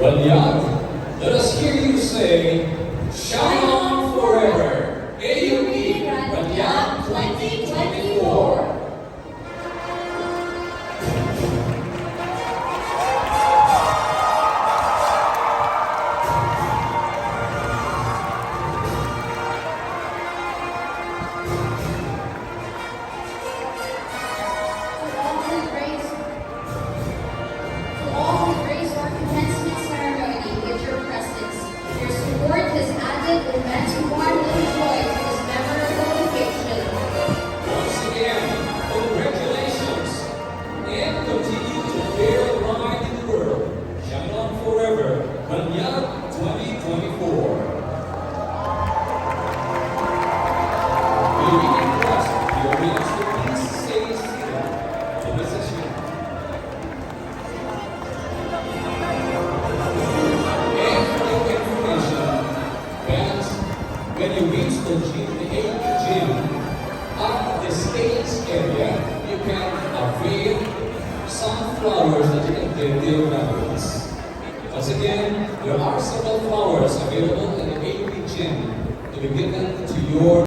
Well, young, let us hear you say, shine on forever. AUP Ranyang 2024. Immense warmth and joy to this memorable occasion. Once again, congratulations, and continue to bear light in the world. Shine on forever, Ranyang 2024. We request your audience to please stay seated for the session. And for your information, fans, when you reach the gym, at the stage area, you can avail some flowers that you can give to your families. Once again, there are several flowers available in the AUP gym to be given to your